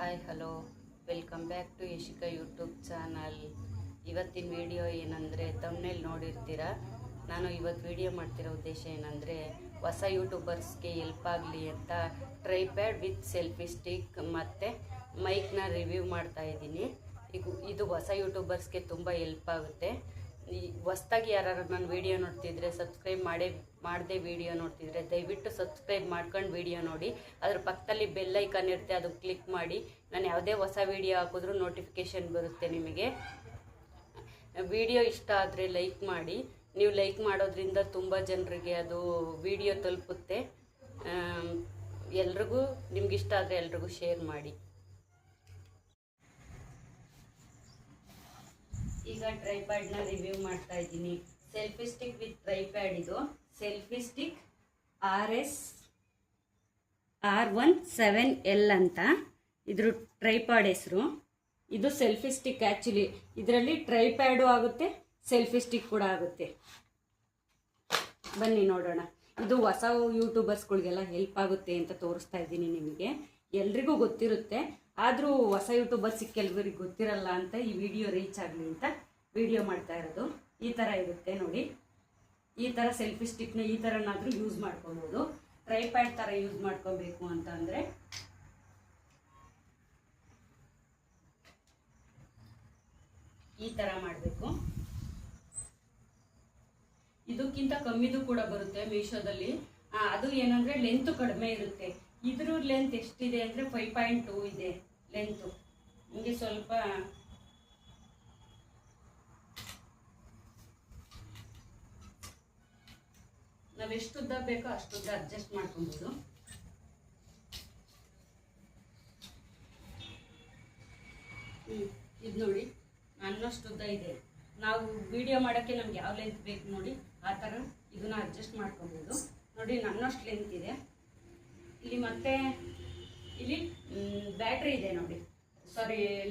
Hi hello welcome back to Yashika YouTube channel. ಇವತ್ತಿನ video ಏನಂದರೆ ತಮ್ಮನೇಲಿ ನೋಡಿರ್ತೀರ. ನಾನು ಇವತ್ತು ವಿಡಿಯೋ ಮಾಡ್ತಿರೋ ಉದ್ದೇಶ ಏನಂದರೆ ಹೊಸ ಯೂಟ್ಯೂಬರ್ಸ್ಗೆ ಹೆಲ್ಪ್ ಆಗಲಿ ಅಂತ ಟ್ರೈಪ್ಯಾಡ್ ವಿತ್ ಸೆಲ್ಫಿ ಸ್ಟಿಕ್ ಮತ್ತು ಮೈಕ್ನ ರಿವ್ಯೂ ಮಾಡ್ತಾಯಿದ್ದೀನಿ. ಇದು ಹೊಸ ಯೂಟ್ಯೂಬರ್ಸ್ಗೆ ತುಂಬ ಹೆಲ್ಪ್ ಆಗುತ್ತೆ. ಈ ಹೊಸ್ದಾಗಿ ಯಾರು ನನ್ನ ವೀಡಿಯೋ ನೋಡ್ತಿದ್ರೆ ಸಬ್ಸ್ಕ್ರೈಬ್ ಮಾಡದೆ ವೀಡಿಯೋ ನೋಡ್ತಿದ್ರೆ ದಯವಿಟ್ಟು ಸಬ್ಸ್ಕ್ರೈಬ್ ಮಾಡ್ಕೊಂಡು ವೀಡಿಯೋ ನೋಡಿ. ಅದ್ರ ಪಕ್ಕದಲ್ಲಿ ಬೆಲ್ ಐಕಾನ್ ಇರುತ್ತೆ, ಅದು ಕ್ಲಿಕ್ ಮಾಡಿ. ನಾನು ಯಾವುದೇ ಹೊಸ ವೀಡಿಯೋ ಹಾಕಿದ್ರೂ ನೋಟಿಫಿಕೇಷನ್ ಬರುತ್ತೆ ನಿಮಗೆ. ವಿಡಿಯೋ ಇಷ್ಟ ಆದರೆ ಲೈಕ್ ಮಾಡಿ. ನೀವು ಲೈಕ್ ಮಾಡೋದ್ರಿಂದ ತುಂಬ ಜನರಿಗೆ ಅದು ವಿಡಿಯೋ ತಲುಪುತ್ತೆ. ಎಲ್ರಿಗೂ ನಿಮ್ಗಿಷ್ಟ ಆದರೆ ಎಲ್ರಿಗೂ ಶೇರ್ ಮಾಡಿ. ಈಗ ಟ್ರೈಪ್ಯಾಡ್ನ ರಿವ್ಯೂ ಮಾಡ್ತಾ ಇದ್ದೀನಿ. Selfie stick with tripod. ಇದು ಸೆಲ್ಫಿ ಸ್ಟಿಕ್ RS-R17L ಅಂತ ಇದ್ರ ಟ್ರೈಪ್ಯಾಡ್ ಹೆಸರು. ಇದು ಸೆಲ್ಫಿ ಸ್ಟಿಕ್. ಆ್ಯಕ್ಚುಲಿ ಇದರಲ್ಲಿ ಟ್ರೈಪ್ಯಾಡು ಆಗುತ್ತೆ, ಸೆಲ್ಫಿ ಸ್ಟಿಕ್ ಕೂಡ ಆಗುತ್ತೆ. ಬನ್ನಿ ನೋಡೋಣ. ಇದು ಹೊಸ ಯೂಟ್ಯೂಬರ್ಸ್ಗಳಿಗೆಲ್ಲ ಹೆಲ್ಪ್ ಆಗುತ್ತೆ ಅಂತ ತೋರಿಸ್ತಾ ಇದ್ದೀನಿ ನಿಮಗೆ. ಎಲ್ರಿಗೂ ಗೊತ್ತಿರುತ್ತೆ, ಆದರೂ ಹೊಸ ಯೂಟ್ಯೂಬರ್ಸಿಗೆ ಕೆಲವರಿಗೆ ಗೊತ್ತಿರಲ್ಲ ಅಂತ ಈ ವಿಡಿಯೋ ರೀಚ್ ಆಗಲಿ ಅಂತ ವಿಡಿಯೋ ಮಾಡ್ತಾ ಇರೋದು. ಈ ಥರ ಇರುತ್ತೆ ನೋಡಿ. ಈ ಥರ ಸೆಲ್ಫಿ ಸ್ಟಿಕ್ನ ಈ ಥರನಾದರೂ ಯೂಸ್ ಮಾಡ್ಕೊಬೋದು. ಟ್ರೈಪ್ಯಾಡ್ ಥರ ಯೂಸ್ ಮಾಡ್ಕೋಬೇಕು ಅಂತ ಅಂದರೆ ಈ ಥರ ಮಾಡಬೇಕು. ಇದಕ್ಕಿಂತ ಕಮ್ಮಿದು ಕೂಡ ಬರುತ್ತೆ ಮೀಶೋದಲ್ಲಿ. ಅದು ಏನಂದರೆ ಲೆಂತ್ ಕಡಿಮೆ ಇರುತ್ತೆ. ಇದ್ರ ಲೆಂತ್ ಎಷ್ಟಿದೆ ಅಂದರೆ 5.2 ಇದೆ ಲೆಂತು. ನಿಮಗೆ ಸ್ವಲ್ಪ ನಾವು ಎಷ್ಟು ಉದ್ದ ಬೇಕೋ ಅಷ್ಟು ಉದ್ದ ಅಡ್ಜಸ್ಟ್ ಮಾಡ್ಕೊಬೋದು. ಇದು ನೋಡಿ, ನನ್ನಷ್ಟು ಉದ್ದ ಇದೆ. ನಾವು ವಿಡಿಯೋ ಮಾಡೋಕ್ಕೆ ನಮ್ಗೆ ಯಾವ ಲೆಂತ್ ಬೇಕು ನೋಡಿ ಆ ಥರ ಇದನ್ನ ಅಡ್ಜಸ್ಟ್ ಮಾಡ್ಕೊಬೋದು. ನೋಡಿ, ನನ್ನಷ್ಟು ಲೆಂತ್ ಇದೆ. ಇಲ್ಲಿ ಮತ್ತೆ ಇಲ್ಲಿ ಬ್ಯಾಟ್ರಿ ಇದೆ ನೋಡಿ,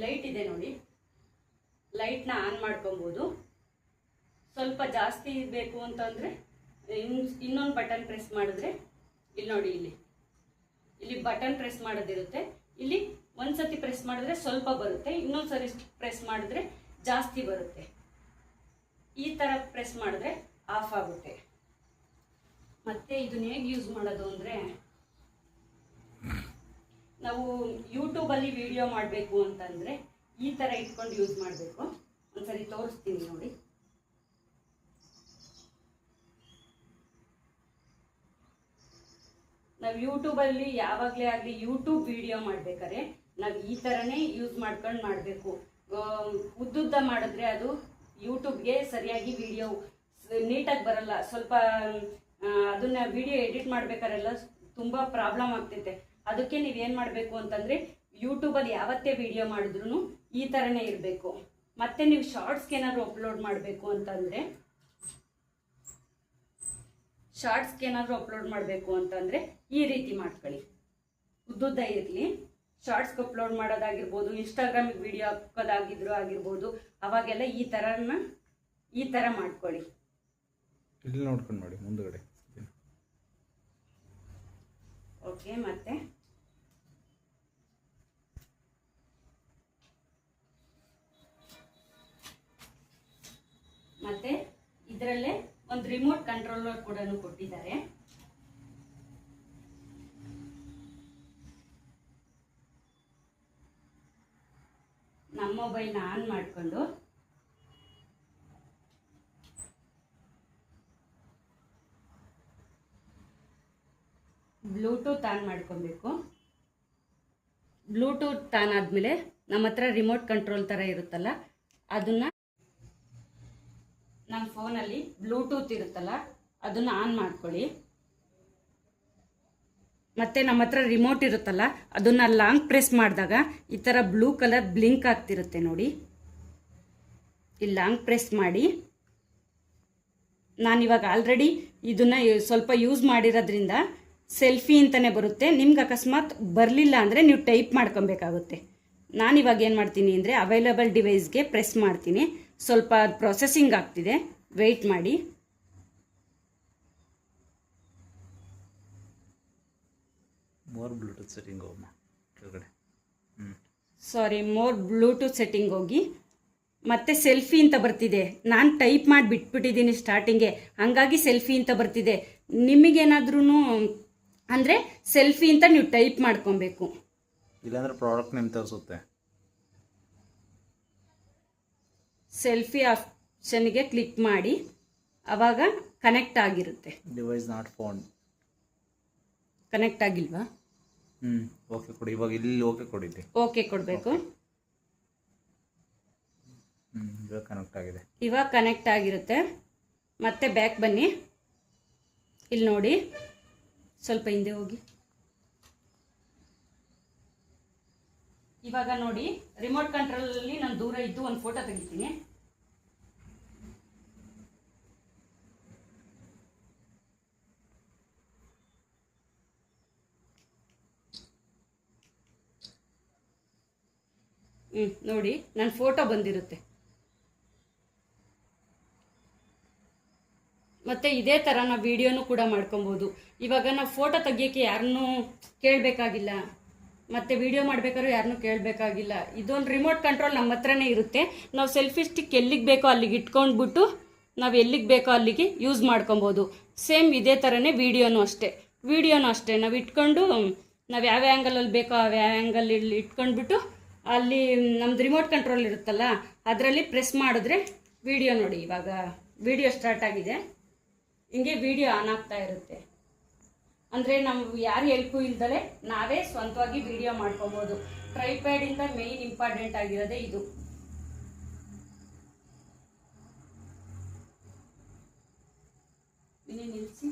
ಲೈಟ್ ಇದೆ ನೋಡಿ. ಲೈಟ್ನ ಆನ್ ಮಾಡ್ಕೊಬೋದು. ಸ್ವಲ್ಪ ಜಾಸ್ತಿ ಬೇಕು ಅಂತಂದರೆ ಇನ್ನೊಂದು ಬಟನ್ ಪ್ರೆಸ್ ಮಾಡಿದ್ರೆ ಇಲ್ಲಿ ನೋಡಿ, ಇಲ್ಲಿ ಬಟನ್ ಪ್ರೆಸ್ ಮಾಡೋದಿರುತ್ತೆ. ಇಲ್ಲಿ ಒಂದ್ಸತಿ ಪ್ರೆಸ್ ಮಾಡಿದ್ರೆ ಸ್ವಲ್ಪ ಬರುತ್ತೆ, ಇನ್ನೊಂದು ಸರಿ ಪ್ರೆಸ್ ಮಾಡಿದ್ರೆ ಜಾಸ್ತಿ ಬರುತ್ತೆ. ಈ ಥರ ಪ್ರೆಸ್ ಮಾಡಿದ್ರೆ ಆಫ್ ಆಗುತ್ತೆ. ಮತ್ತೆ ಇದನ್ನ ಹೇಗೆ ಯೂಸ್ ಮಾಡೋದು ಅಂದರೆ, ನಾವು ಯೂಟ್ಯೂಬಲ್ಲಿ ವಿಡಿಯೋ ಮಾಡಬೇಕು ಅಂತಂದರೆ ಈ ಥರ ಇಟ್ಕೊಂಡು ಯೂಸ್ ಮಾಡಬೇಕು. ಒಂದ್ಸರಿ ತೋರಿಸ್ತೀನಿ ನೋಡಿ. ನಾವು ಯೂಟ್ಯೂಬಲ್ಲಿ ಯಾವಾಗಲೇ ಆಗಲಿ ಯೂಟ್ಯೂಬ್ ವಿಡಿಯೋ ಮಾಡ್ಬೇಕಾದ್ರೆ ನಾವು ಈ ಥರನೇ ಯೂಸ್ ಮಾಡ್ಕೊಂಡು ಮಾಡಬೇಕು. ಉದ್ದುದ್ದ ಮಾಡಿದ್ರೆ ಅದು ಯೂಟ್ಯೂಬ್ಗೆ ಸರಿಯಾಗಿ ವಿಡಿಯೋ ನೀಟಾಗಿ ಬರಲ್ಲ. ಸ್ವಲ್ಪ ಅದನ್ನ ವಿಡಿಯೋ ಎಡಿಟ್ ಮಾಡ್ಬೇಕಾರೆಲ್ಲ ತುಂಬ ಪ್ರಾಬ್ಲಮ್ ಆಗ್ತೈತೆ. ಅದಕ್ಕೆ ನೀವೇನು ಮಾಡಬೇಕು ಅಂತಂದರೆ ಯೂಟ್ಯೂಬಲ್ಲಿ ಯಾವತ್ತೇ ವಿಡಿಯೋ ಮಾಡಿದ್ರೂ ಈ ಥರನೇ ಇರಬೇಕು. ಮತ್ತು ನೀವು ಶಾರ್ಟ್ಸ್ಗೆ ಏನಾದರೂ ಅಪ್ಲೋಡ್ ಮಾಡಬೇಕು ಅಂತಂದರೆ ಈ ರೀತಿ ಮಾಡ್ಕೊಳ್ಳಿ. ಉದ್ದುದ್ದ ಇರಲಿ. ಶಾರ್ಟ್ಸ್ಗೆ ಅಪ್ಲೋಡ್ ಮಾಡೋದಾಗಿರ್ಬೋದು, ಇನ್ಸ್ಟಾಗ್ರಾಮಿಗೆ ವಿಡಿಯೋ ಹಾಕೋದಾಗಿರ್ಬೋದು, ಅವಾಗೆಲ್ಲ ಈ ಥರ ಮಾಡ್ಕೊಳ್ಳಿ. ಇಲ್ಲಿ ನೋಡ್ಕೊಂಡು ಮಾಡಿ ಮುಂದುಗಡೆ. ಓಕೆ. ಮತ್ತೆ ಇದರಲ್ಲೇ ಒಂದು ರಿಮೋಟ್ ಕಂಟ್ರೋಲರ್ ಕೂಡ ಕೊಟ್ಟಿದ್ದಾರೆ. ನಮ್ಮ ಮೊಬೈಲ್ನ ಆನ್ ಮಾಡಿಕೊಂಡು ಬ್ಲೂಟೂತ್ ಆನ್ ಮಾಡ್ಕೊಬೇಕು. ಬ್ಲೂಟೂತ್ ಆನ್ ಆದಮೇಲೆ ನಮ್ಮ ಹತ್ರ ರಿಮೋಟ್ ಕಂಟ್ರೋಲ್ ಥರ ಇರುತ್ತಲ್ಲ, ಅದನ್ನು ನಮ್ಮ ಫೋನಲ್ಲಿ ಬ್ಲೂಟೂತ್ ಇರುತ್ತಲ್ಲ ಅದನ್ನು ಆನ್ ಮಾಡ್ಕೊಳ್ಳಿ. ಮತ್ತು ನಮ್ಮ ಹತ್ರ ರಿಮೋಟ್ ಇರುತ್ತಲ್ಲ ಅದನ್ನು ಲಾಂಗ್ ಪ್ರೆಸ್ ಮಾಡಿದಾಗ ಈ ಥರ ಬ್ಲೂ ಕಲರ್ ಬ್ಲಿಂಕ್ ಆಗ್ತಿರುತ್ತೆ ನೋಡಿ. ಇಲ್ಲಿ ಲಾಂಗ್ ಪ್ರೆಸ್ ಮಾಡಿ. ನಾನಿವಾಗ ಆಲ್ರೆಡಿ ಇದನ್ನು ಸ್ವಲ್ಪ ಯೂಸ್ ಮಾಡಿರೋದ್ರಿಂದ ಸೆಲ್ಫಿ ಅಂತಲೇ ಬರುತ್ತೆ. ನಿಮ್ಗೆ ಅಕಸ್ಮಾತ್ ಬರಲಿಲ್ಲ ಅಂದರೆ ನೀವು ಟೈಪ್ ಮಾಡ್ಕೊಬೇಕಾಗುತ್ತೆ. ನಾನಿವಾಗ ಏನು ಮಾಡ್ತೀನಿ ಅಂದರೆ ಅವೈಲೇಬಲ್ ಡಿವೈಸ್ಗೆ ಪ್ರೆಸ್ ಮಾಡ್ತೀನಿ. ಸ್ವಲ್ಪ ಪ್ರೊಸೆಸಿಂಗ್ ಆಗ್ತಿದೆ, ವೆಯ್ಟ್ ಮಾಡಿ. ಮೋರ್ ಬ್ಲೂಟೂತ್ ಸೆಟ್ಟಿಂಗ್ ಹೋಗಮ್ಮ ಕೆಳಗಡೆ. ಮೋರ್ ಬ್ಲೂಟೂತ್ ಸೆಟ್ಟಿಂಗ್ ಹೋಗಿ ಮತ್ತೆ ಸೆಲ್ಫಿ ಅಂತ ಬರ್ತಿದೆ. ನಾನು ಟೈಪ್ ಮಾಡಿ ಬಿಟ್ಬಿಟ್ಟಿದ್ದೀನಿ ಸ್ಟಾರ್ಟಿಂಗೆ, ಹಂಗಾಗಿ ಸೆಲ್ಫಿ ಅಂತ ಬರ್ತಿದೆ. ನಿಮಗೇನಾದ್ರೂ ಅಂದರೆ ಸೆಲ್ಫಿ ಅಂತ ನೀವು ಟೈಪ್ ಮಾಡ್ಕೊಬೇಕು. ಇಲ್ಲಾಂದ್ರೆ ಪ್ರಾಡಕ್ಟ್ ನೇಮ್ ತೋರಿಸುತ್ತೆ. ಸೆಲ್ಫಿ ಆಪ್ಷನ್ಗೆ ಕ್ಲಿಕ್ ಮಾಡಿ, ಆವಾಗ ಕನೆಕ್ಟ್ ಆಗಿರುತ್ತೆ. Device not found. ಕನೆಕ್ಟ್ ಆಗಿಲ್ವಾ? ಓಕೆ ಕೊಡಿ. ಇವಾಗ ಇಲ್ಲಿ ಓಕೆ ಕೊಡಿದ್ದೆ. ಓಕೆ ಕೊಡಬೇಕು. ಇವಾಗ ಕನೆಕ್ಟ್ ಆಗಿದೆ. ಇವಾಗ ಕನೆಕ್ಟ್ ಆಗಿರುತ್ತೆ. ಮತ್ತೆ ಬ್ಯಾಕ್ ಬನ್ನಿ. ಇಲ್ಲಿ ನೋಡಿ, ಸ್ವಲ್ಪ ಹಿಂದೆ ಹೋಗಿ. ಇವಾಗ ನೋಡಿ, ರಿಮೋಟ್ ಕಂಟ್ರೋಲಲ್ಲಿ ನಾನು ದೂರ ಇದ್ದು ಒಂದು ಫೋಟೋ ತೆಗಿತೀನಿ. ನೋಡಿ, ನನ್ನ ಫೋಟೋ ಬಂದಿರುತ್ತೆ. ಮತ್ತೆ ಇದೇ ಥರ ನಾವು ವಿಡಿಯೋನು ಕೂಡ ಮಾಡ್ಕೊಬೋದು. ಇವಾಗ ನಾವು ಫೋಟೋ ತೆಗಿಯೋಕ್ಕೆ ಯಾರನ್ನೂ ಕೇಳಬೇಕಾಗಿಲ್ಲ, ಮತ್ತೆ ವಿಡಿಯೋ ಮಾಡ್ಬೇಕಾದ್ರೂ ಯಾರನ್ನೂ ಕೇಳಬೇಕಾಗಿಲ್ಲ. ಇದೊಂದು ರಿಮೋಟ್ ಕಂಟ್ರೋಲ್ ನಮ್ಮ ಹತ್ರನೇ ಇರುತ್ತೆ. ನಾವು ಸೆಲ್ಫಿ ಸ್ಟಿಕ್ ಎಲ್ಲಿಗೆ ಬೇಕೋ ಅಲ್ಲಿಗೆ ಇಟ್ಕೊಂಡ್ಬಿಟ್ಟು ನಾವು ಎಲ್ಲಿಗೆ ಬೇಕೋ ಅಲ್ಲಿಗೆ ಯೂಸ್ ಮಾಡ್ಕೊಬೋದು. ಸೇಮ್ ಇದೇ ಥರನೇ ವಿಡಿಯೋನು ಅಷ್ಟೇ. ನಾವು ಇಟ್ಕೊಂಡು ನಾವು ಯಾವ ಆ್ಯಂಗಲಲ್ಲಿ ಬೇಕೋ ಆ ಆ್ಯಂಗಲ್ ಇಟ್ಕೊಂಡ್ಬಿಟ್ಟು ಅಲ್ಲಿ ನಮ್ದು ರಿಮೋಟ್ ಕಂಟ್ರೋಲ್ ಇರುತ್ತಲ್ಲ, ಅದರಲ್ಲಿ ಪ್ರೆಸ್ ಮಾಡಿದ್ರೆ ವಿಡಿಯೋ ನೋಡಿ, ಇವಾಗ ವಿಡಿಯೋ ಸ್ಟಾರ್ಟ್ ಆಗಿದೆ. ಹಿಂಗೆ ವಿಡಿಯೋ ಆನ್ ಆಗ್ತಾ ಇರುತ್ತೆ. ಅಂದರೆ ನಾವು ಯಾರು ಹೆಲ್ಪು ಇಲ್ದಲೆ ನಾವೇ ಸ್ವಂತವಾಗಿ ವಿಡಿಯೋ ಮಾಡ್ಕೊಬೋದು. ಟ್ರೈಪ್ಯಾಡಿಂದ ಮೇಯ್ನ್ ಇಂಪಾರ್ಟೆಂಟ್ ಆಗಿರೋದೇ ಇದು. ನಿಲ್ಲಿಸಿ.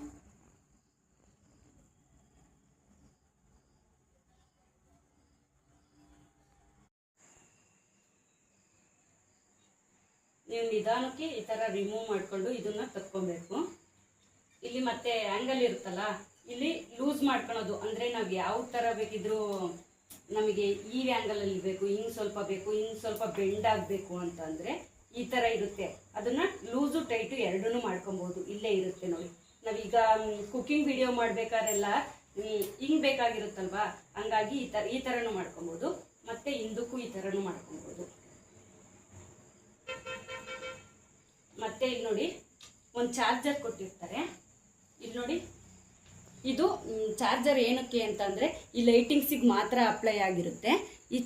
ನೀವು ನಿಧಾನಕ್ಕೆ ಈ ಥರ ರಿಮೂವ್ ಮಾಡಿಕೊಂಡು ಇದನ್ನ ತಕ್ಕೊಬೇಕು. ಇಲ್ಲಿ ಮತ್ತೆ ಆ್ಯಂಗಲ್ ಇರುತ್ತಲ್ಲ, ಇಲ್ಲಿ ಲೂಸ್ ಮಾಡ್ಕೊಳೋದು. ಅಂದರೆ ನಾವು ಯಾವ ಥರ ಬೇಕಿದ್ರೂ, ನಮಗೆ ಈ ಆ್ಯಂಗಲಲ್ಲಿ ಬೇಕು, ಹಿಂಗೆ ಸ್ವಲ್ಪ ಬೇಕು, ಹಿಂಗೆ ಸ್ವಲ್ಪ ಬೆಂಡ್ ಆಗಬೇಕು ಅಂತಂದರೆ ಈ ಥರ ಇರುತ್ತೆ. ಅದನ್ನು ಲೂಸು ಟೈಟು ಎರಡೂ ಮಾಡ್ಕೊಬೋದು. ಇಲ್ಲೇ ಇರುತ್ತೆ ನೋಡಿ. ನಾವೀಗ ಕುಕ್ಕಿಂಗ್ ವಿಡಿಯೋ ಮಾಡಬೇಕಾದ್ರೆಲ್ಲ ಹಿಂಗೆ ಬೇಕಾಗಿರುತ್ತಲ್ವಾ, ಹಂಗಾಗಿ ಈ ಥರನೂ ಮಾಡ್ಕೊಬೋದು. ಮತ್ತು ಹಿಂದಕ್ಕೂ ಈ ಥರನೂ ಮಾಡ್ಕೊಬೋದು. ಮತ್ತೆ ಇಲ್ಲಿ ನೋಡಿ, ಒಂದು ಚಾರ್ಜರ್ ಕೊಟ್ಟಿರ್ತಾರೆ. ಇಲ್ಲಿ ನೋಡಿ, ಇದು ಚಾರ್ಜರ್ ಏನಕ್ಕೆ ಅಂತಂದರೆ ಈ ಲೈಟಿಂಗ್ಸಿಗೆ ಮಾತ್ರ ಅಪ್ಲೈ ಆಗಿರುತ್ತೆ. ಈ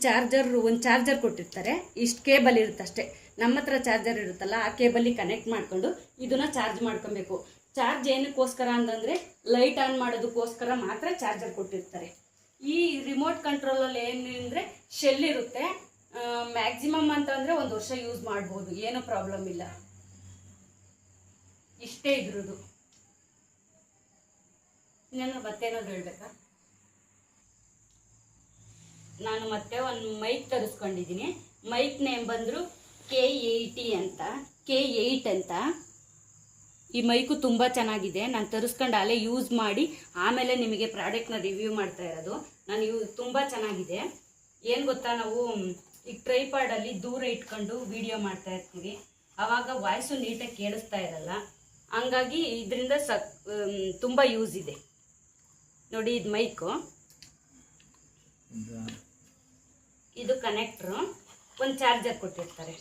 ಒಂದು ಚಾರ್ಜರ್ ಕೊಟ್ಟಿರ್ತಾರೆ. ಇಷ್ಟು ಕೇಬಲ್ ಇರುತ್ತೆ ಅಷ್ಟೇ. ನಮ್ಮ ಹತ್ರ ಚಾರ್ಜರ್ ಇರುತ್ತಲ್ಲ, ಆ ಕೇಬಲಿಗೆ ಕನೆಕ್ಟ್ ಮಾಡಿಕೊಂಡು ಇದನ್ನು ಚಾರ್ಜ್ ಮಾಡ್ಕೊಬೇಕು. ಚಾರ್ಜ್ ಏನಕ್ಕೋಸ್ಕರ ಅಂತಂದರೆ ಲೈಟ್ ಆನ್ ಮಾಡೋದಕ್ಕೋಸ್ಕರ ಮಾತ್ರ ಚಾರ್ಜರ್ ಕೊಟ್ಟಿರ್ತಾರೆ. ಈ ರಿಮೋಟ್ ಕಂಟ್ರೋಲಲ್ಲಿ ಏನಂದರೆ ಶೆಲ್ ಇರುತ್ತೆ. ಮ್ಯಾಕ್ಸಿಮಮ್ ಅಂತಂದರೆ 1 ವರ್ಷ ಯೂಸ್ ಮಾಡ್ಬೋದು, ಏನೂ ಪ್ರಾಬ್ಲಮ್ ಇಲ್ಲ. ಇಷ್ಟೇ ಇದ್ರದ್ದು. ಮತ್ತೇನಾದ್ರು ಹೇಳ್ಬೇಕಾ? ನಾನು ಮತ್ತೆ ಒಂದು ಮೈಕ್ ತರಿಸ್ಕೊಂಡಿದ್ದೀನಿ. ಮೈಕ್ ನೇಮ್ ಬಂದರು K8 ಅಂತ. ಈ ಮೈಕು ತುಂಬ ಚೆನ್ನಾಗಿದೆ. ನಾನು ತರಿಸ್ಕೊಂಡು ಅಲ್ಲೇ ಯೂಸ್ ಮಾಡಿ ಆಮೇಲೆ ನಿಮಗೆ ಪ್ರಾಡಕ್ಟ್ನ ರಿವ್ಯೂ ಮಾಡ್ತಾ ಇರೋದು. ತುಂಬ ಚೆನ್ನಾಗಿದೆ. ಏನು ಗೊತ್ತಾ, ನಾವು ಈಗ ಟ್ರೈಪಾಡಲ್ಲಿ ದೂರ ಇಟ್ಕೊಂಡು ವಿಡಿಯೋ ಮಾಡ್ತಾ ಇರ್ತೀವಿ, ಆವಾಗ ವಾಯ್ಸು ನೀಟಾಗಿ ಕೇಳಿಸ್ತಾ ಇರಲ್ಲ. ಹಂಗಾಗಿ ಇದರಿಂದ ತುಂಬ ಯೂಸ್ ಇದೆ ನೋಡಿ. ಇದು ಮೈಕು, ಇದು ಕನೆಕ್ಟ್ರು, ಒಂದು ಚಾರ್ಜರ್ ಕೊಟ್ಟಿರ್ತಾರೆ.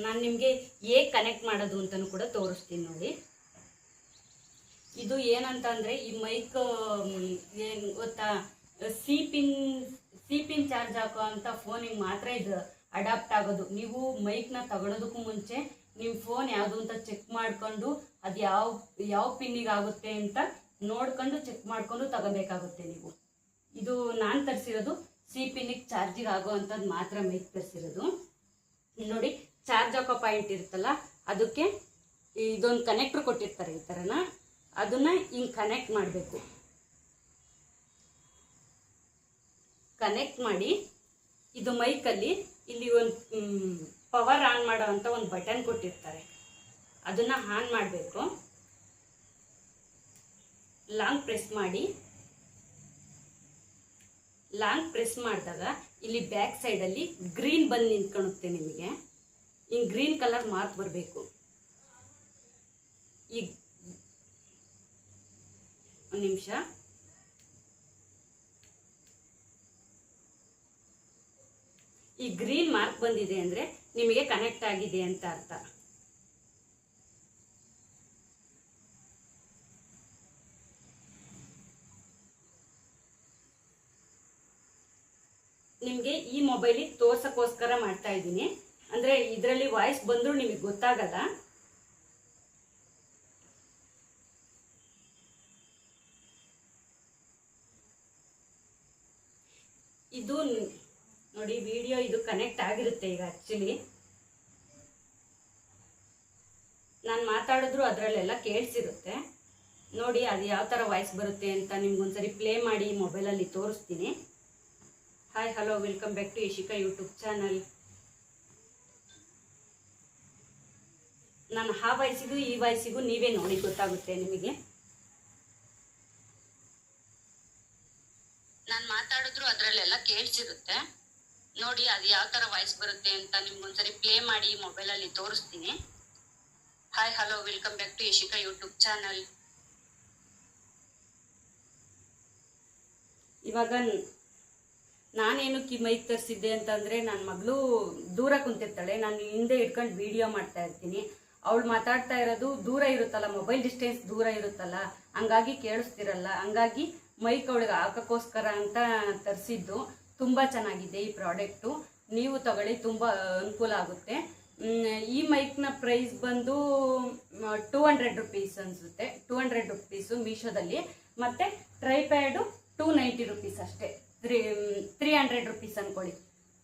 ನಾನು ನಿಮಗೆ ಹೇಗೆ ಕನೆಕ್ಟ್ ಮಾಡೋದು ಅಂತಲೂ ಕೂಡ ತೋರಿಸ್ತೀನಿ ನೋಡಿ. ಇದು ಏನಂತಂದರೆ, ಈ ಮೈಕ್ ಏನು ಗೊತ್ತಾ, ಸಿ ಪಿನ್ ಚಾರ್ಜ್ ಹಾಕೋ ಅಂತ ಫೋನಿಗೆ ಮಾತ್ರ ಇದು ಅಡಾಪ್ಟ್ ಆಗೋದು. ನೀವು ಮೈಕ್ನ ತಗೊಳೋದಕ್ಕೂ ಮುಂಚೆ ನಿಮ್ಮ ಫೋನ್ ಯಾವುದು ಅಂತ ಚೆಕ್ ಮಾಡಿಕೊಂಡು ಅದು ಯಾವ ಪಿನ್ನಿಗೆ ಆಗುತ್ತೆ ಅಂತ ನೋಡ್ಕೊಂಡು ಚೆಕ್ ಮಾಡಿಕೊಂಡು ತಗೋಬೇಕಾಗುತ್ತೆ ನೀವು. ಇದು ನಾನು ತರಿಸಿರೋದು ಸಿ ಪಿನ್ನಿಗೆ ಚಾರ್ಜಿಗೆ ಆಗೋ ಅಂಥದ್ದು ಮಾತ್ರ ಮೈಕ್ ತರಿಸಿರೋದು. ನೋಡಿ, ಚಾರ್ಜ್ ಹಾಕೋ ಪಾಯಿಂಟ್ ಇರುತ್ತಲ್ಲ, ಅದಕ್ಕೆ ಇದೊಂದು ಕನೆಕ್ಟ್ರ್ ಕೊಟ್ಟಿರ್ತಾರೆ ಈ ಥರನ. ಅದನ್ನು ಹಿಂಗೆ ಕನೆಕ್ಟ್ ಮಾಡಬೇಕು. ಕನೆಕ್ಟ್ ಮಾಡಿ, ಇದು ಮೈಕಲ್ಲಿ ಇಲ್ಲಿ ಒಂದು ಪವರ್ ಆನ್ ಮಾಡೋ ಅಂತ ಒಂದು ಬಟನ್ ಕೊಟ್ಟಿರ್ತಾರೆ. ಅದನ್ನು ಆನ್ ಮಾಡಬೇಕು. ಲಾಂಗ್ ಪ್ರೆಸ್ ಮಾಡಿ. ಲಾಂಗ್ ಪ್ರೆಸ್ ಮಾಡಿದಾಗ ಇಲ್ಲಿ ಬ್ಯಾಕ್ ಸೈಡಲ್ಲಿ ಗ್ರೀನ್ ಬಂದು ನಿಂತ್ಕೊಳ್ಳುತ್ತೆ ನಿಮಗೆ. ಹಿಂಗೆ ಗ್ರೀನ್ ಕಲರ್ ಮಾರ್ಕ್ ಬರಬೇಕು. ಒಂದು ನಿಮಿಷ. ಈ ಗ್ರೀನ್ ಮಾರ್ಕ್ ಬಂದಿದೆ ಅಂದರೆ ನಿಮಗೆ ಕನೆಕ್ಟ್ ಆಗಿದೆ ಅಂತ ಅರ್ಥ. ನಿಮಗೆ ಈ ಮೊಬೈಲಿಗೆ ತೋರ್ಸಕ್ಕೋಸ್ಕರ ಮಾಡ್ತಾ ಇದ್ದೀನಿ. ಅಂದರೆ ಇದರಲ್ಲಿ ವಾಯ್ಸ್ ಬಂದರೂ ನಿಮಗೆ ಗೊತ್ತಾಗಲ್ಲ. ಇದು ನೋಡಿ ವಿಡಿಯೋ ಇದು ಕನೆಕ್ಟ್ ಆಗಿರುತ್ತೆ ಈಗ. ಆ್ಯಕ್ಚುಲಿ ನಾನು ಮಾತಾಡಿದ್ರು ಅದರಲ್ಲೆಲ್ಲ ಕೇಳಿಸಿರುತ್ತೆ. ನೋಡಿ ಅದು ಯಾವ ಥರ ವಾಯ್ಸ್ ಬರುತ್ತೆ ಅಂತ ನಿಮ್ಗೊಂದ್ಸರಿ ಪ್ಲೇ ಮಾಡಿ ಮೊಬೈಲಲ್ಲಿ ತೋರಿಸ್ತೀನಿ. Hi hello welcome back to Yashika YouTube channel. ನಾನು ಆ ವಾಯ್ಸಿಗೂ ಈ ವಾಯ್ಸಿಗೂ ನೀವೇ ನೋಡಿ ಗೊತ್ತಾಗುತ್ತೆ ನಿಮಗೆ. ನಾನು ಮಾತಾಡಿದ್ರು ಅದರಲ್ಲೆಲ್ಲ ಕೇಳಿಸಿರುತ್ತೆ. ನೋಡಿ ಅದು ಯಾವ ಥರ ವಾಯ್ಸ್ ಬರುತ್ತೆ ಅಂತ ನಿಮ್ಗೊಂದ್ಸರಿ ಪ್ಲೇ ಮಾಡಿ ಮೊಬೈಲಲ್ಲಿ ತೋರಿಸ್ತೀನಿ. Hi hello welcome back to Yashika YouTube channel. ಇವಾಗ ನಾನೇನಕ್ಕೆ ಮೈಕ್ ತರಿಸಿದ್ದೆ ಅಂತಂದರೆ, ನನ್ನ ಮಗಳು ದೂರ ಕುಂತಿರ್ತಾಳೆ, ನಾನು ಹಿಂದೆ ಇಟ್ಕೊಂಡು ವಿಡಿಯೋ ಮಾಡ್ತಾ ಇರ್ತೀನಿ. ಅವಳು ಮಾತಾಡ್ತಾ ಇರೋದು ದೂರ ಇರುತ್ತಲ್ಲ, ಮೊಬೈಲ್ ಡಿಸ್ಟೆನ್ಸ್ ದೂರ ಇರುತ್ತಲ್ಲ, ಹಂಗಾಗಿ ಕೇಳಿಸ್ತಿರಲ್ಲ. ಹಂಗಾಗಿ ಮೈಕ್ ಅವಳಿಗೆ ಹಾಕೋಕ್ಕೋಸ್ಕರ ಅಂತ ತರಿಸಿದ್ದು. ತುಂಬ ಚೆನ್ನಾಗಿದೆ ಈ ಪ್ರಾಡಕ್ಟು, ನೀವು ತಗೊಳ್ಳಿ, ತುಂಬ ಅನುಕೂಲ ಆಗುತ್ತೆ. ಈ ಮೈಕ್ನ ಪ್ರೈಸ್ ಬಂದು 200 ರುಪೀಸ್ ಅನಿಸುತ್ತೆ. 200 ರುಪೀಸು ಮೀಶೋದಲ್ಲಿ. ಮತ್ತು ಟ್ರೈಪ್ಯಾಡು 290 ರುಪೀಸ್ ಅಷ್ಟೇ. 300 ರುಪೀಸ್ ಅಂದ್ಕೊಳ್ಳಿ,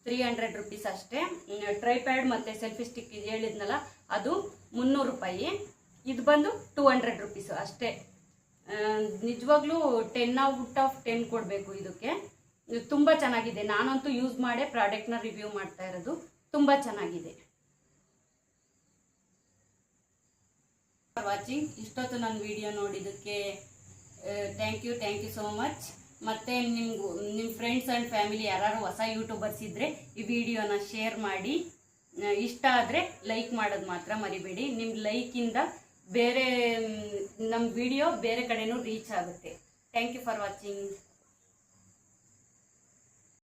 300 ರುಪೀಸ್ ಅಷ್ಟೇ. ಟ್ರೈಪ್ಯಾಡ್ ಮತ್ತು ಸೆಲ್ಫಿ ಸ್ಟಿಕ್ ಇದು ಹೇಳಿದ್ನಲ್ಲ ಅದು 300 ರೂಪಾಯಿ. ಇದು ಬಂದು 200 ರುಪೀಸು ಅಷ್ಟೇ. ನಿಜವಾಗ್ಲೂ 10/10 ಕೊಡಬೇಕು ಇದಕ್ಕೆ. ತುಂಬ ಚೆನ್ನಾಗಿದೆ. ನಾನಂತೂ ಯೂಸ್ ಮಾಡೇ ಪ್ರಾಡಕ್ಟ್ನ ರಿವ್ಯೂ ಮಾಡ್ತಾ ಇರೋದು. ತುಂಬ ಚೆನ್ನಾಗಿದೆ. For watching. ಇಷ್ಟೊತ್ತು ನನ್ನ ವಿಡಿಯೋ ನೋಡಿದ್ದಕ್ಕೆ ಥ್ಯಾಂಕ್ ಯು ಸೋ ಮಚ್. ಮತ್ತು ನಿಮ್ಮ ಫ್ರೆಂಡ್ಸ್ ಆ್ಯಂಡ್ ಫ್ಯಾಮಿಲಿ ಯಾರು ಹೊಸ ಯೂಟ್ಯೂಬರ್ಸ್ ಇದ್ದರೆ ಈ ವಿಡಿಯೋನ ಶೇರ್ ಮಾಡಿ. ಇಷ್ಟ ಆದರೆ ಲೈಕ್ ಮಾಡೋದು ಮಾತ್ರ ಮರಿಬೇಡಿ. ನಿಮ್ಮ ಲೈಕಿಂದ ಬೇರೆ ನಮ್ಮ ವಿಡಿಯೋ ಬೇರೆ ಕಡೆನೂ ರೀಚ್ ಆಗುತ್ತೆ. Thank you for watching.